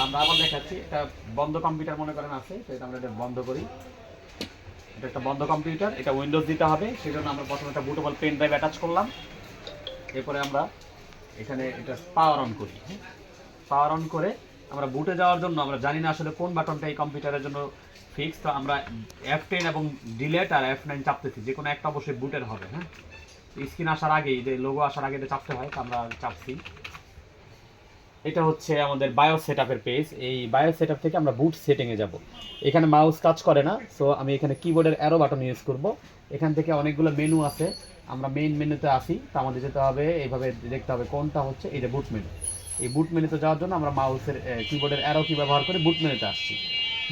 আমরা আবার দেখাচ্ছি, এটা বন্ধ কম্পিউটার মনে করেন আছে, তো এটা আমরা এটা বন্ধ করি। এটা একটা বন্ধ কম্পিউটার, এটা উইন্ডোজ দিতে হবে, সেই জন্য আমরা প্রথমে একটা বুটেবল পেন ড্রাইভ অ্যাটাচ করলাম। এরপরে আমরা এখানে এটা পাওয়ার অন করি। পাওয়ার অন করে আমরা বুটে যাওয়ার জন্য আমরা জানি না আসলে কোন বাটনটা এই কম্পিউটারের জন্য ফিক্স, তো আমরা F10 এবং ডিলেট আর F9 চাপতেছি, যে কোনো একটা অবশ্যই বুটের হবে। হ্যাঁ, স্ক্রিন আসার আগেই, যে লোগো আসার আগে এটা চাপতে হয়, তো আমরা চাপছি। এটা হচ্ছে আমাদের বায়োস সেটআপের পেজ। এই বায়োস সেটআপ থেকে আমরা বুট সেটিংয়ে যাব। এখানে মাউস কাজ করে না, সো আমি এখানে কিবোর্ডের অ্যারো বাটন ইউজ করব। এখান থেকে অনেকগুলো মেনু আছে, আমরা মেইন মেনুতে আসি, তো আমাদের যেতে হবে এইভাবে, দেখতে হবে কোনটা হচ্ছে এই যে বুট মেনু। এই বুট মেনুতে যাওয়ার জন্য আমরা মাউসের কিবোর্ডের অ্যারো কি ব্যবহার করে বুট মেনুতে আসছি।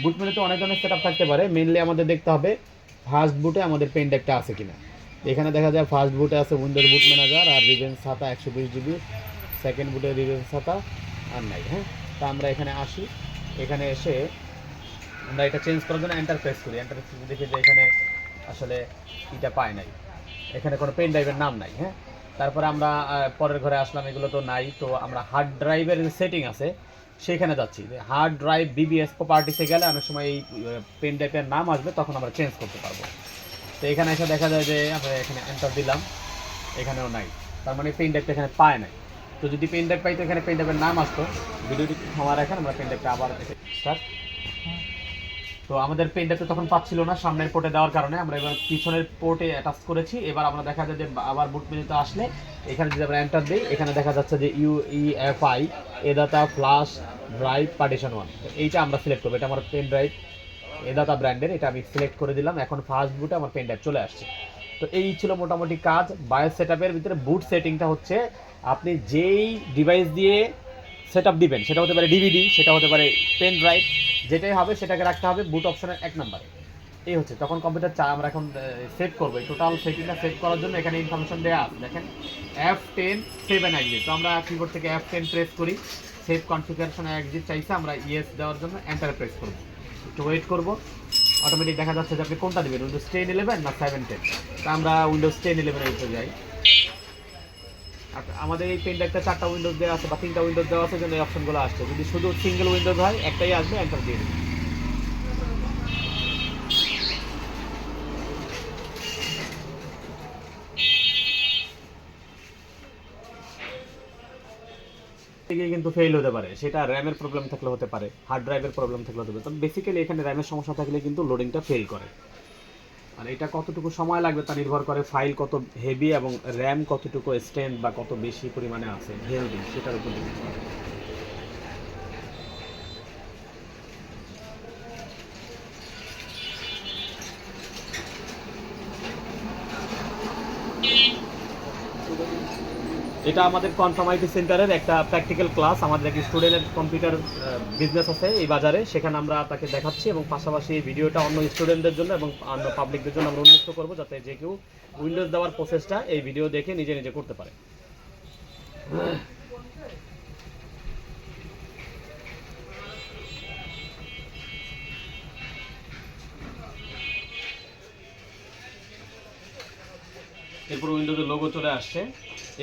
বুট মেনুতে অনেক ধরনের সেটআপ থাকতে পারে, মেইনলি আমাদের দেখতে হবে ফার্স্ট বুটে আমাদের পেন ড্রাইভটা আছে কিনা। এখানে দেখা যায় ফার্স্ট বুটে আছে উইন্ডোজ বুট ম্যানেজার আর রিভেন্স খাতা 120 জিবি, সেকেন্ড বুটে রিভেন্স খাতা আর নাই। হ্যাঁ, তা আমরা এখানে আসি, এখানে এসে আমরা এটা চেঞ্জ করার জন্য এন্টার প্রেস করি। এন্টার প্রেস দেখি যে এখানে আসলে এটা পায় নাই, এখানে কোনো পেন ড্রাইভের নাম নাই। হ্যাঁ, তারপরে আমরা পরের ঘরে আসলাম, এগুলো তো নাই, তো আমরা হার্ড ড্রাইভের যে সেটিং আছে সেখানে যাচ্ছি। হার্ড ড্রাইভ বিবিএস প্রপার্টিসে গেলে অনেক সময় এই পেন ড্রাইভের নাম আসবে, তখন আমরা চেঞ্জ করতে পারবো। তো এখানে এসে দেখা যায় যে আমরা এখানে এন্টার দিলাম, এখানেও নাই, তার মানে পেন ড্রাইভটা এখানে পায় নাই। তো যদি পেন ড্রাইভ পাইতো এখানে পেন ড্রাইভের নাম আসতো। ভিডিওটি থামার এখন আমরা পেন ড্রাইভটা আবার স্টার্ট। তো আমাদের পেন ড্রাইভটা তখন পাচ্ছিল না সামনের পোর্টে দেওয়ার কারণে, আমরা এবার পিছনের পোর্টে অ্যাটাচ করেছি। এবার আমরা দেখা যায় যে আবার বুট মেনুতে আসলে এখানে যদি আমরা এন্টার দিই, এখানে দেখা যাচ্ছে যে UEFI এদাতা ফ্ল্যাশ ড্রাইভ পার্টিশন 1, এইটা আমরা সিলেক্ট করবো। এটা আমার পেন ড্রাইভ এদাতা ব্র্যান্ডের, এটা আমি সিলেক্ট করে দিলাম। এখন ফার্স্ট বুটে আমার পেন ড্রাইভ চলে আসছে। তো এই ছিল মোটামুটি কাজ। বায়োস সেটআপের ভিতরে বুট সেটিংটা হচ্ছে আপনি যেই ডিভাইস দিয়ে সেটআপ দিবেন, সেটা হতে পারে ডিভিডি, সেটা হতে পারে পেন ড্রাইভ, যেটাই হবে সেটাকে রাখতে হবে বুট অপশনের 1 নম্বরে। এই হচ্ছে তখন কম্পিউটার আমরা এখন সেভ করবো। টোটাল সেটিংটা সেভ করার জন্য এখানে ইনফরমেশন দেওয়া আছে, দেখেন F10 সেভ অ্যান্ড এক্সিট। তো আমরা কিবোর্ড থেকে F10 প্রেস করি, সেভ কনফিগারেশন এক্সিট চাইছে, আমরা ইয়েস দেওয়ার জন্য এন্টার প্রেস করবো। একটু ওয়েট করবো, অটোমেটিক দেখা যাচ্ছে যে আপনি কোনটা দেবেন, উইন্ডোজ 10 11 না 7 10। তা আমরা উইন্ডোজ 10 11 যাই। আমাদের এই পেন ড্রাইভটা 4টা উইন্ডোজ দেওয়া আছে বা 3টা উইন্ডোজ দেওয়া আছে, জন্য এই অপশনগুলো আসছে। যদি শুধু সিঙ্গেল উইন্ডোজ হয় একটাই আসবে, এন্টার দিয়ে দেবেন। কিন্তু ফেল হতে পারে, সেটা র্যামের প্রবলেম থাকলে হতে পারে, হার্ড ড্রাইভের প্রবলেম থাকলে হতে পারে। তবে বেসিক্যালি এখানে র্যামের সমস্যা থাকলে কিন্তু লোডিংটা ফেল করে। আর এটা কতটুকু সময় লাগবে তা নির্ভর করে ফাইল কত হেভি এবং র্যাম কতটুকু স্ট্রেন্থ বা কত বেশি পরিমাণে আছে হেলদি, সেটার উপর ডিপেন্ড করে। এটা আমাদের কনফার্ম আইটি সেন্টারের একটা প্র্যাকটিক্যাল ক্লাস। আমাদের এক স্টুডেন্টের কম্পিউটার বিজনেস আছে এই বাজারে, সেখানে আমরা তাকে দেখাচ্ছি এবং পাশাপাশি এই ভিডিওটা অন্য স্টুডেন্টদের জন্য এবং অন্য পাবলিকদের জন্য আমরা উন্মুক্ত করবো, যাতে যে কেউ উইন্ডোজ দেওয়ার প্রসেসটা এই ভিডিও দেখে নিজে নিজে করতে পারে। এরপর উইন্ডোজের লোগো চলে আসছে।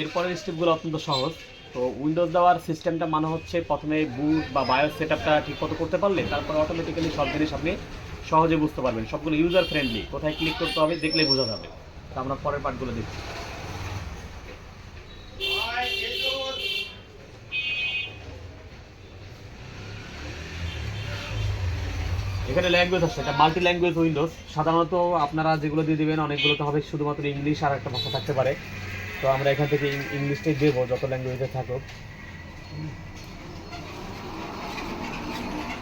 এরপরের স্টেপগুলো অত্যন্ত সহজ। তো উইন্ডোজ দেওয়ার সিস্টেমটা মানে হচ্ছে প্রথমে বুট বা বায়োস সেটআপটা ঠিকমতো করতে পারলে তারপর অটোমেটিক্যালি সব জিনিস আপনি সহজে বুঝতে পারবেন। সবগুলো ইউজার ফ্রেন্ডলি, কোথায় ক্লিক করতে হবে দেখলেই বোঝা যাবে। তো আমরা পরের পার্টগুলো দেখছি। এখানে ল্যাঙ্গুয়েজ আছে, এটা মাল্টি ল্যাঙ্গুয়েজ উইন্ডোজ। সাধারণত আপনারা যেগুলো দিয়ে দেবেন অনেকগুলোতে হবে শুধুমাত্র ইংলিশ আর একটা ভাষা থাকতে পারে। তো আমরা এখান থেকে ইংলিশটাই দেবো, যত ল্যাঙ্গুয়েজে থাকুক।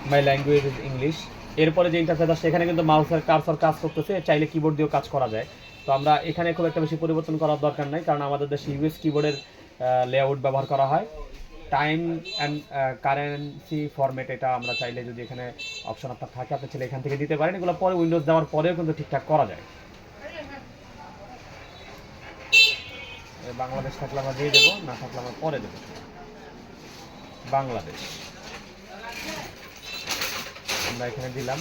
My language is English. এরপরে যে ইন্টারফেস আসছে এখানে কিন্তু মাউসের কার্সর কাজ করতেছে, চাইলে কিবোর্ড দিয়েও কাজ করা যায়। তো আমরা এখানে খুব একটা বেশি পরিবর্তন করার দরকার নাই, কারণ আমাদের দেশে ইউএস কিবোর্ডের লেআউট ব্যবহার করা হয়। টাইম অ্যান্ড কারেন্সি ফরম্যাট, এটা আমরা চাইলে যদি এখানে অপশন আপনার থাকে আপনি চাইলে এখান থেকে দিতে পারেন। এগুলো পরে উইন্ডোজ দেওয়ার পরেও কিন্তু ঠিকঠাক করা যায়। বাংলাদেশ থাকলে আমরা দিয়ে দেবো, না থাকলে আমরা পরে দেবো। বাংলাদেশ আমরা এখানে দিলাম।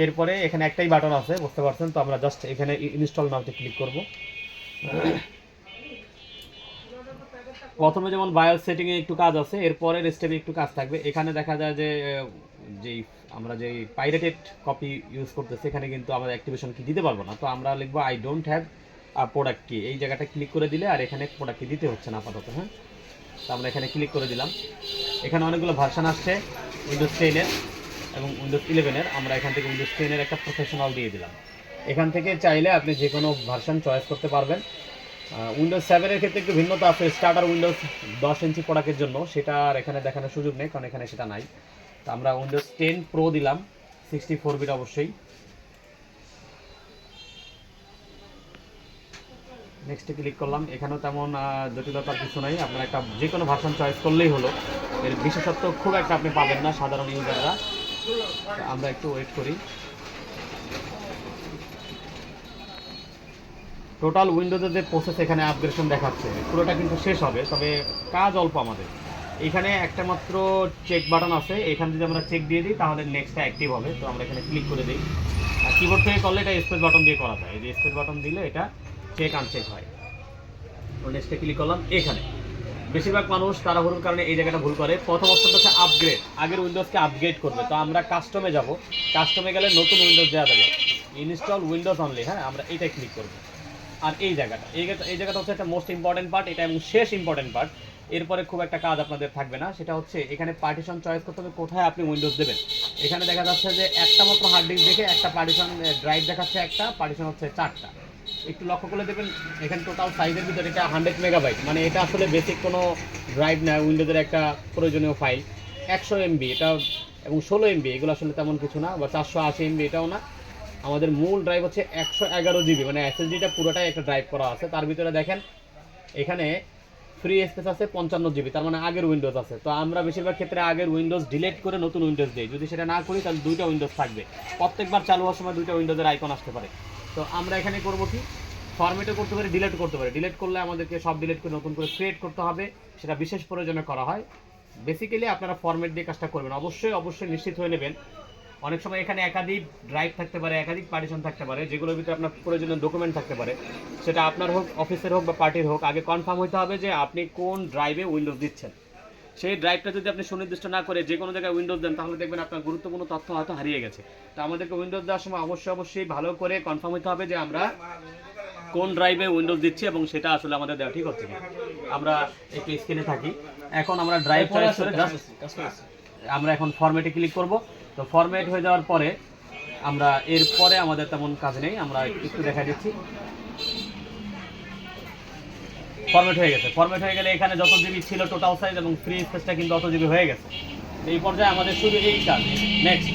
এরপরে এখানে একটাই বাটন আছে, বুঝতে পারছেন। তো আমরা জাস্ট এখানে ইনস্টল নাওতে ক্লিক করব। প্রথমে যেমন বায়োস সেটিংয়ে একটু কাজ আছে, এরপরের স্টেপে একটু কাজ থাকবে। এখানে দেখা যায় যে যেই আমরা যেই পাইরেটেড কপি ইউজ করতেছি এখানে কিন্তু আমরা অ্যাক্টিভেশন কি দিতে পারবো না। তো আমরা লিখবো আই ডোন্ট হ্যাভ প্রোডাক্ট কি, এই জায়গাটা ক্লিক করে দিলে আর এখানে প্রোডাক্ট কি দিতে হচ্ছে না আপাতত। হ্যাঁ, তো আমরা এখানে ক্লিক করে দিলাম। এখানে অনেকগুলো ভার্সন আসছে উইন্ডোজ 10-এর এবং উইন্ডোজ 11-এর। আমরা এখান থেকে উইন্ডোজ 10-এর একটা প্রফেশনাল দিয়ে দিলাম। এখান থেকে চাইলে আপনি যে কোনো ভার্সন চয়েস করতে পারবেন। উইন্ডোজ 7-এর ক্ষেত্রে একটু ভিন্নতা আছে, স্টার্টার উইন্ডোজ 10 ইঞ্চি প্রোডাক্টের জন্য সেটা আর এখানে দেখানোর সুযোগ নেই, কারণ এখানে সেটা নাই। তো আমরা উইন্ডোজ 10 প্রো দিলাম, 64 বিট অবশ্যই। নেক্সটে ক্লিক করলাম। এখানেও তেমন জটিলতার কিছু নাই, আপনার একটা যে কোনো ভার্সন চয়েস করলেই হলো। এর বিশেষত্ব খুব একটা আপনি পাবেন না সাধারণ ইউজাররা। আমরা একটু ওয়েট করি। টোটাল উইন্ডোজের যে প্রসেস এখানে আপগ্রেডেশন দেখাচ্ছে পুরোটা কিন্তু শেষ হবে, তবে কাজ অল্প আমাদের। এখানে একটা মাত্র চেক বাটন আছে, এখানে যদি আমরা চেক দিয়ে দিই তাহলে নেক্সটটা অ্যাক্টিভ হবে। তো আমরা এখানে ক্লিক করে দিই। আর কিবোর্ড থেকে করলে এটা স্পেস বাটন দিয়ে করা যায়, এই যে স্পেস বাটন দিলে এটা চেক আনচেক হয়। তো নেক্সটে ক্লিক করলাম। এখানে বেশিরভাগ মানুষ তাড়াহুড়োর কারণে এই জায়গাটা ভুল করে। প্রথম অপশনটা হচ্ছে আপগ্রেড, আগের উইন্ডোজকে আপগ্রেড করবে। তো আমরা কাস্টমে যাব, কাস্টমে গেলে নতুন উইন্ডোজ দেওয়া যাবে, ইনস্টল উইন্ডোজ অনলি। হ্যাঁ, আমরা এইটাই ক্লিক করবো। আর এই জায়গাটা হচ্ছে একটা মোস্ট ইম্পর্টেন্ট পার্ট, এটা এবং শেষ ইম্পর্টেন্ট পার্ট। এরপরে খুব একটা কাজ আপনাদের থাকবে না, সেটা হচ্ছে এখানে পার্টিশন চয়েস করতে হবে কোথায় আপনি উইন্ডোজ দেবেন। এখানে দেখা যাচ্ছে যে একটা মাত্র হার্ড ডিস্ক দেখে একটা পার্টিশন ড্রাইভ দেখাচ্ছে, একটা পার্টিশন হচ্ছে 4টা। একটু লক্ষ্য করে দেবেন এখানে টোটাল সাইজের ভিতরে এটা 100 মেগাবাইট, মানে এটা আসলে বেসিক কোনো ড্রাইভ না, উইন্ডোজের একটা প্রয়োজনীয় ফাইল। 100 এমবি এটা এবং 16 এমবি, এগুলো আসলে তেমন কিছু না, বা 480 এমবি এটাও না। আমাদের মূল ড্রাইভ হচ্ছে 111 জিবি, মানে এসএসডিটা পুরোটাই একটা ড্রাইভ করা আছে। তার ভিতরে দেখেন এখানে ফ্রি স্পেস আছে 55 জিবি, তার মানে আগের উইন্ডোজ আছে। তো আমরা বেশিরভাগ ক্ষেত্রে আগের উইন্ডোজ ডিলিট করে নতুন উইন্ডোজ দিই। যদি সেটা না করি তাহলে দুইটা উইন্ডোজ থাকবে, প্রত্যেকবার চালু হওয়ার সময় দুইটা উইন্ডোজের আইকন আসতে পারে। তো আমরা এখানে করব কি, ফরম্যাটও করতে পারি, ডিলিট করতে পারি। ডিলিট করলে আমাদেরকে সব ডিলিট করে নতুন করে ক্রিয়েট করতে হবে, সেটা বিশেষ প্রয়োজনে করা হয়। বেসিক্যালি আপনারা ফরম্যাট দিয়ে কাজটা করবেন, অবশ্যই নিশ্চিত হয়ে নেবেন। অনেক সময় এখানে একাধিক ড্রাইভ থাকতে পারে, একাধিক পার্টিশন থাকতে পারে, যেগুলোর ভিতরে আপনার প্রয়োজনীয় ডকুমেন্ট থাকতে পারে। সেটা আপনার হোক, অফিসের হোক বা পার্টির হোক, আগে কনফার্ম হতে হবে যে আপনি কোন ড্রাইভে উইন্ডোজ দিচ্ছেন। সেই ড্রাইভটা যদি আপনি সুনির্দিষ্ট না করে যে কোনো জায়গায় উইন্ডোজ দেন, তাহলে দেখবেন আপনার গুরুত্বপূর্ণ তথ্য হয়তো হারিয়ে গেছে। তো আমাদেরকে উইন্ডোজ দেওয়ার সময় অবশ্যই ভালো করে কনফার্ম হতে হবে যে আমরা কোন ড্রাইভে উইন্ডোজ দিচ্ছি এবং সেটা আসলে আমাদের দেওয়া ঠিক হচ্ছে কিনা। আমরা একটু স্ক্রিনে থাকি। এখন আমরা ড্রাইভ চয়েস করে আমরা এখন ফরম্যাটে ক্লিক করব। তো ফরম্যাট হয়ে যাওয়ার পরে আমরা এরপরে আমাদের তেমন কাজ নেই, আমরা একটু দেখা দিচ্ছি। ফরম্যাট হয়ে গেছে। ফরম্যাট হয়ে গেলে এখানে যত জিবি ছিল টোটাল সাইজ এবং ফ্রি স্পেসটা কিন্তু অত জিবি হয়ে গেছে। এই পর্যায়ে আমাদের শুধু এই কাজ। নেক্সট,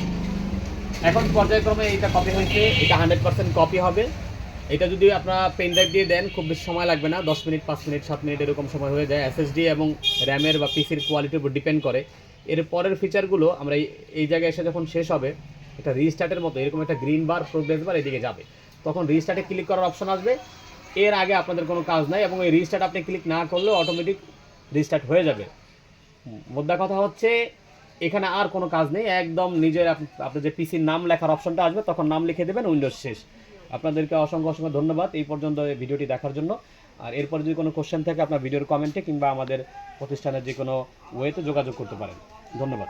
এখন পর্যায়ক্রমে এইটা কপি হয়েছে, এটা 100% কপি হবে। এটা যদি আপনারা পেন ড্রাইভ দিয়ে দেন খুব বেশি সময় লাগবে না, 10 মিনিট, 5 মিনিট, 7 মিনিট এরকম সময় হয়ে যায়। এসএসডি এবং র্যামের বা পিসির কোয়ালিটির উপর ডিপেন্ড করে। এর পরের ফিচারগুলো আমরা এই জায়গায় এসে যখন শেষ হবে, এটা রিস্টার্টের মতো এরকম একটা গ্রিন বার, প্রোগ্রেস বার এদিকে যাবে, তখন রিস্টার্টে ক্লিক করার অপশন আসবে। এর আগে আপনাদের কোনো কাজ নাই এবং এই রিস্টার্ট আপনি ক্লিক না করলেও অটোমেটিক রিস্টার্ট হয়ে যাবে। মোদ্দা কথা হচ্ছে এখানে আর কোনো কাজ নেই, একদম নিজের আপনার যে পিসির নাম লেখার অপশনটা আসবে তখন নাম লিখে দেবেন, উইন্ডোজ শেষ। আপনাদেরকে অসংখ্য ধন্যবাদ এই পর্যন্ত ভিডিওটি দেখার জন্য। আর এরপর যদি কোনো কোশ্চেন থাকে আপনার ভিডিওর কমেন্টে কিংবা আমাদের প্রতিষ্ঠানের যে কোনো ওয়েতে যোগাযোগ করতে পারেন। ধন্যবাদ।